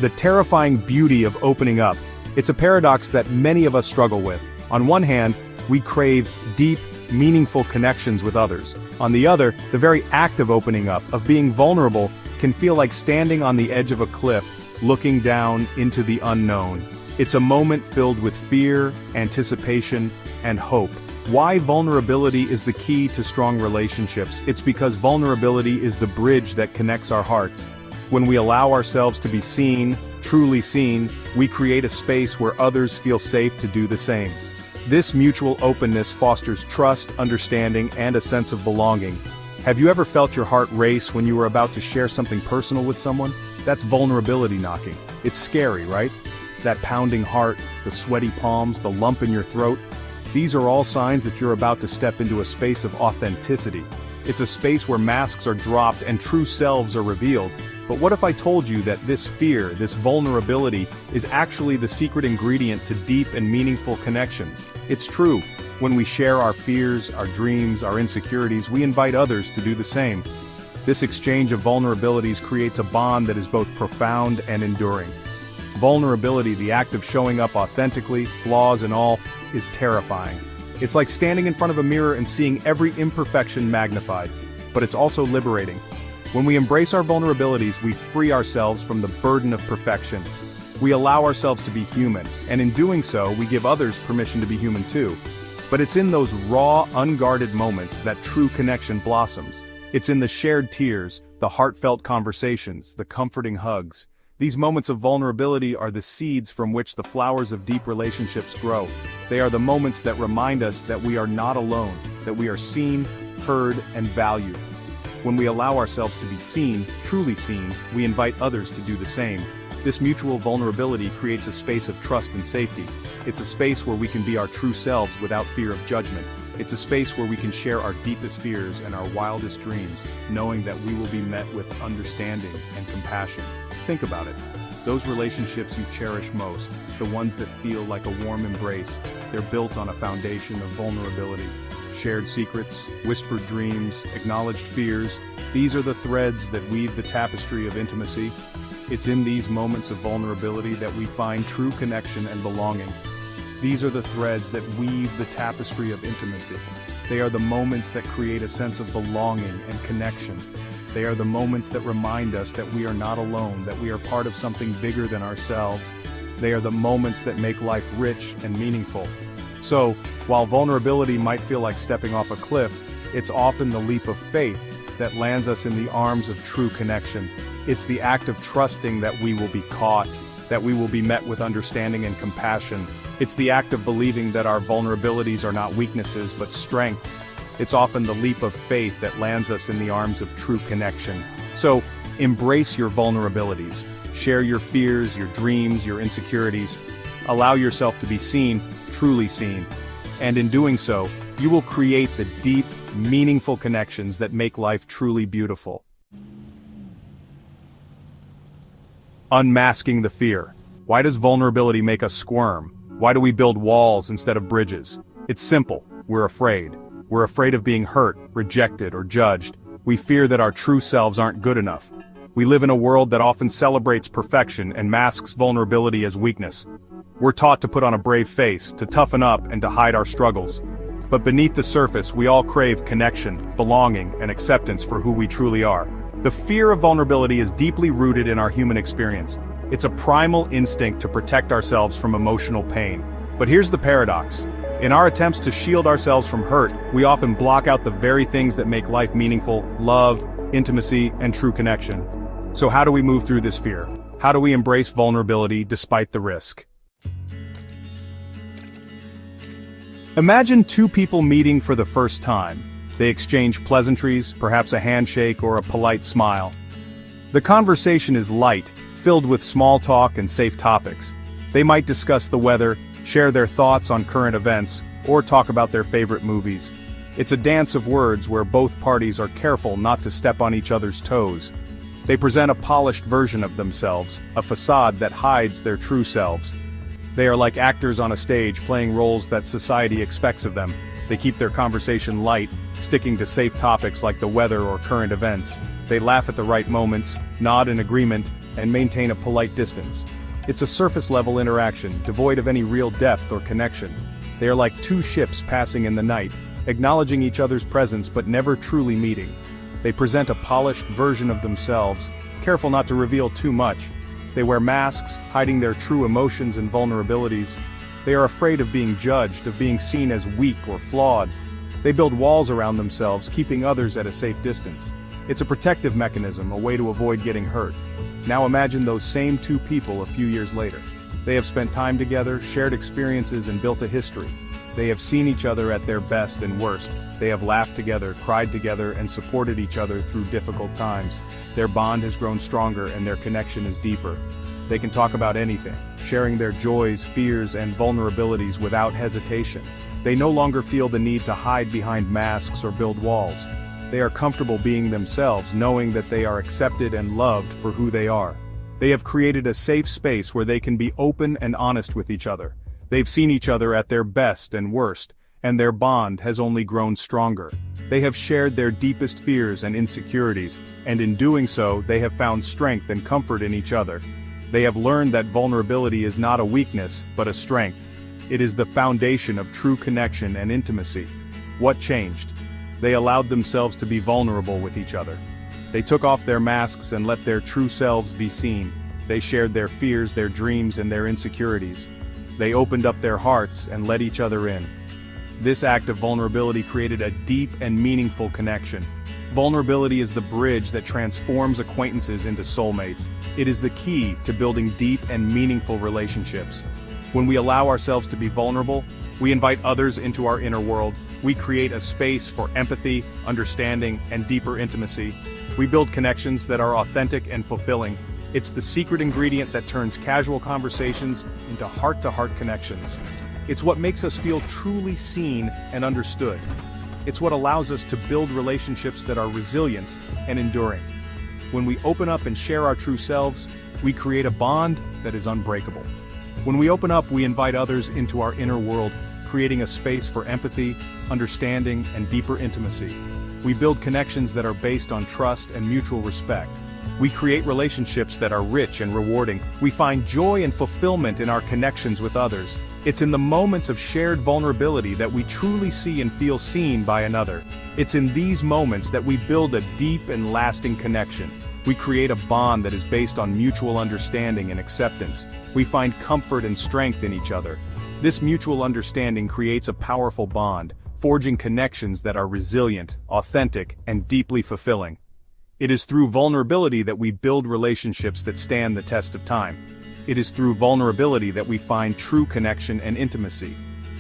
The terrifying beauty of opening up. It's a paradox that many of us struggle with. On one hand, we crave deep, meaningful connections with others. On the other, the very act of opening up, of being vulnerable, can feel like standing on the edge of a cliff, looking down into the unknown. It's a moment filled with fear, anticipation, and hope. Why vulnerability is the key to strong relationships? It's because vulnerability is the bridge that connects our hearts. When we allow ourselves to be seen, truly seen, we create a space where others feel safe to do the same. This mutual openness fosters trust, understanding, and a sense of belonging. Have you ever felt your heart race when you were about to share something personal with someone? That's vulnerability knocking. It's scary, right? That pounding heart, the sweaty palms, the lump in your throat. These are all signs that you're about to step into a space of authenticity. It's a space where masks are dropped and true selves are revealed. But what if I told you that this fear, this vulnerability, is actually the secret ingredient to deep and meaningful connections? It's true. When we share our fears, our dreams, our insecurities, we invite others to do the same. This exchange of vulnerabilities creates a bond that is both profound and enduring. Vulnerability, the act of showing up authentically, flaws and all, is terrifying. It's like standing in front of a mirror and seeing every imperfection magnified. But it's also liberating. When we embrace our vulnerabilities, we free ourselves from the burden of perfection. We allow ourselves to be human, and in doing so, we give others permission to be human too. But it's in those raw, unguarded moments that true connection blossoms. It's in the shared tears, the heartfelt conversations, the comforting hugs. These moments of vulnerability are the seeds from which the flowers of deep relationships grow. They are the moments that remind us that we are not alone, that we are seen, heard, and valued. When we allow ourselves to be seen, truly seen, we invite others to do the same. This mutual vulnerability creates a space of trust and safety. It's a space where we can be our true selves without fear of judgment. It's a space where we can share our deepest fears and our wildest dreams, knowing that we will be met with understanding and compassion. Think about it. Those relationships you cherish most, the ones that feel like a warm embrace, they're built on a foundation of vulnerability. Shared secrets, whispered dreams, acknowledged fears, these are the threads that weave the tapestry of intimacy. It's in these moments of vulnerability that we find true connection and belonging. These are the threads that weave the tapestry of intimacy. They are the moments that create a sense of belonging and connection. They are the moments that remind us that we are not alone, that we are part of something bigger than ourselves. They are the moments that make life rich and meaningful. So, while vulnerability might feel like stepping off a cliff, it's often the leap of faith that lands us in the arms of true connection. It's the act of trusting that we will be caught, that we will be met with understanding and compassion. It's the act of believing that our vulnerabilities are not weaknesses but strengths. It's often the leap of faith that lands us in the arms of true connection. So, embrace your vulnerabilities. Share your fears, your dreams, your insecurities. Allow yourself to be seen, truly seen. And in doing so, you will create the deep, meaningful connections that make life truly beautiful. Unmasking the fear. Why does vulnerability make us squirm? Why do we build walls instead of bridges? It's simple. We're afraid. We're afraid of being hurt, rejected, or judged. We fear that our true selves aren't good enough. We live in a world that often celebrates perfection and masks vulnerability as weakness. We're taught to put on a brave face, to toughen up, and to hide our struggles. But beneath the surface, we all crave connection, belonging, and acceptance for who we truly are. The fear of vulnerability is deeply rooted in our human experience. It's a primal instinct to protect ourselves from emotional pain. But here's the paradox. In our attempts to shield ourselves from hurt, we often block out the very things that make life meaningful: love, intimacy, and true connection. So how do we move through this fear? How do we embrace vulnerability despite the risk? Imagine two people meeting for the first time. They exchange pleasantries, perhaps a handshake or a polite smile. The conversation is light, filled with small talk and safe topics. They might discuss the weather, share their thoughts on current events, or talk about their favorite movies. It's a dance of words where both parties are careful not to step on each other's toes. They present a polished version of themselves, a facade that hides their true selves. They are like actors on a stage playing roles that society expects of them. They keep their conversation light, sticking to safe topics like the weather or current events. They laugh at the right moments, nod in agreement, and maintain a polite distance. It's a surface-level interaction, devoid of any real depth or connection. They are like two ships passing in the night, acknowledging each other's presence but never truly meeting. They present a polished version of themselves, careful not to reveal too much. They wear masks, hiding their true emotions and vulnerabilities. They are afraid of being judged, of being seen as weak or flawed. They build walls around themselves, keeping others at a safe distance. It's a protective mechanism, a way to avoid getting hurt. Now imagine those same two people a few years later. They have spent time together, shared experiences, and built a history. They have seen each other at their best and worst. They have laughed together, cried together, and supported each other through difficult times. Their bond has grown stronger and their connection is deeper. They can talk about anything, sharing their joys, fears, and vulnerabilities without hesitation. They no longer feel the need to hide behind masks or build walls. They are comfortable being themselves, knowing that they are accepted and loved for who they are. They have created a safe space where they can be open and honest with each other. They've seen each other at their best and worst, and their bond has only grown stronger. They have shared their deepest fears and insecurities, and in doing so, they have found strength and comfort in each other. They have learned that vulnerability is not a weakness, but a strength. It is the foundation of true connection and intimacy. What changed? They allowed themselves to be vulnerable with each other. They took off their masks and let their true selves be seen. They shared their fears, their dreams, and their insecurities. They opened up their hearts and let each other in. This act of vulnerability created a deep and meaningful connection. Vulnerability is the bridge that transforms acquaintances into soulmates. It is the key to building deep and meaningful relationships. When we allow ourselves to be vulnerable, we invite others into our inner world. We create a space for empathy, understanding, and deeper intimacy. We build connections that are authentic and fulfilling. It's the secret ingredient that turns casual conversations into heart-to-heart connections. It's what makes us feel truly seen and understood. It's what allows us to build relationships that are resilient and enduring. When we open up and share our true selves, we create a bond that is unbreakable. When we open up, we invite others into our inner world, creating a space for empathy, understanding, and deeper intimacy. We build connections that are based on trust and mutual respect. We create relationships that are rich and rewarding. We find joy and fulfillment in our connections with others. It's in the moments of shared vulnerability that we truly see and feel seen by another. It's in these moments that we build a deep and lasting connection. We create a bond that is based on mutual understanding and acceptance. We find comfort and strength in each other. This mutual understanding creates a powerful bond, forging connections that are resilient, authentic, and deeply fulfilling. It is through vulnerability that we build relationships that stand the test of time. It is through vulnerability that we find true connection and intimacy.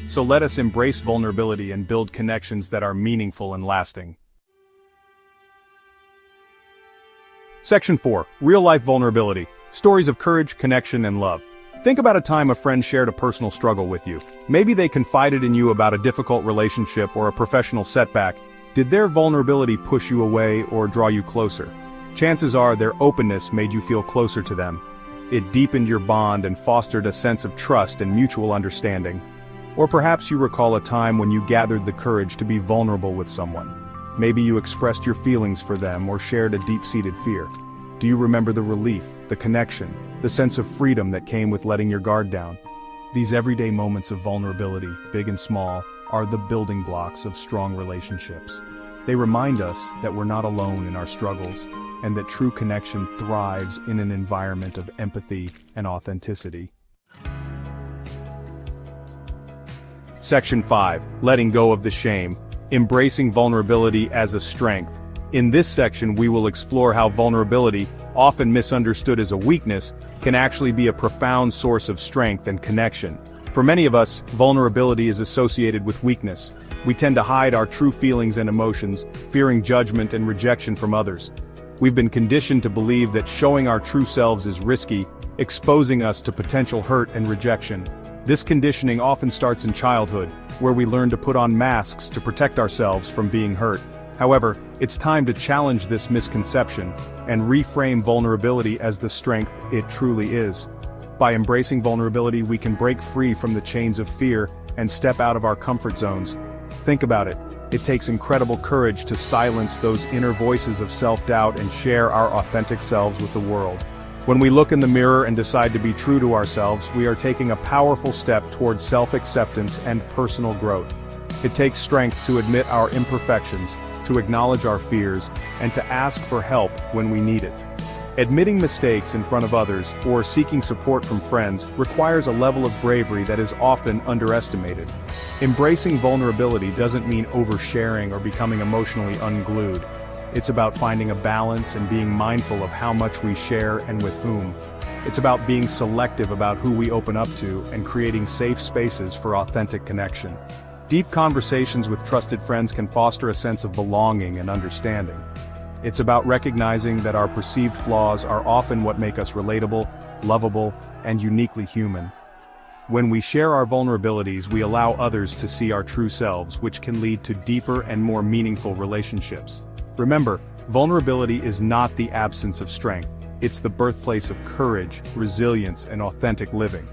So let us embrace vulnerability and build connections that are meaningful and lasting. Section 4. Real-life vulnerability. Stories of courage, connection, and love. Think about a time a friend shared a personal struggle with you. Maybe they confided in you about a difficult relationship or a professional setback. Did their vulnerability push you away or draw you closer? Chances are their openness made you feel closer to them. It deepened your bond and fostered a sense of trust and mutual understanding. Or perhaps you recall a time when you gathered the courage to be vulnerable with someone. Maybe you expressed your feelings for them or shared a deep-seated fear. Do you remember the relief, the connection, the sense of freedom that came with letting your guard down? These everyday moments of vulnerability, big and small, are the building blocks of strong relationships. They remind us that we're not alone in our struggles, and that true connection thrives in an environment of empathy and authenticity. Section 5. Letting go of the shame. Embracing vulnerability as a strength. In this section, we will explore how vulnerability, often misunderstood as a weakness, can actually be a profound source of strength and connection. For many of us, vulnerability is associated with weakness. We tend to hide our true feelings and emotions, fearing judgment and rejection from others. We've been conditioned to believe that showing our true selves is risky, exposing us to potential hurt and rejection. This conditioning often starts in childhood, where we learn to put on masks to protect ourselves from being hurt. However, it's time to challenge this misconception and reframe vulnerability as the strength it truly is. By embracing vulnerability, we can break free from the chains of fear and step out of our comfort zones. Think about it. It takes incredible courage to silence those inner voices of self-doubt and share our authentic selves with the world. When we look in the mirror and decide to be true to ourselves, we are taking a powerful step towards self-acceptance and personal growth. It takes strength to admit our imperfections, to acknowledge our fears, and to ask for help when we need it. Admitting mistakes in front of others, or seeking support from friends, requires a level of bravery that is often underestimated. Embracing vulnerability doesn't mean oversharing or becoming emotionally unglued. It's about finding a balance and being mindful of how much we share and with whom. It's about being selective about who we open up to and creating safe spaces for authentic connection. Deep conversations with trusted friends can foster a sense of belonging and understanding. It's about recognizing that our perceived flaws are often what make us relatable, lovable, and uniquely human. When we share our vulnerabilities, we allow others to see our true selves, which can lead to deeper and more meaningful relationships. Remember, vulnerability is not the absence of strength. It's the birthplace of courage, resilience, and authentic living.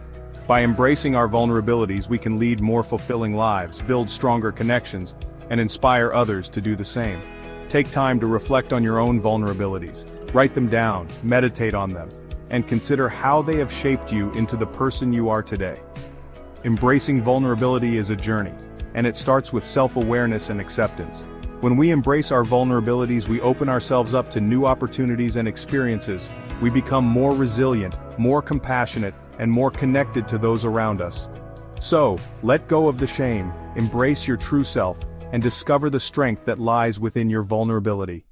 By embracing our vulnerabilities, we can lead more fulfilling lives, build stronger connections, and inspire others to do the same. Take time to reflect on your own vulnerabilities. Write them down, meditate on them, and consider how they have shaped you into the person you are today. Embracing vulnerability is a journey, and it starts with self-awareness and acceptance. When we embrace our vulnerabilities, we open ourselves up to new opportunities and experiences. We become more resilient, more compassionate, and more connected to those around us. So, let go of the shame, embrace your true self, and discover the strength that lies within your vulnerability.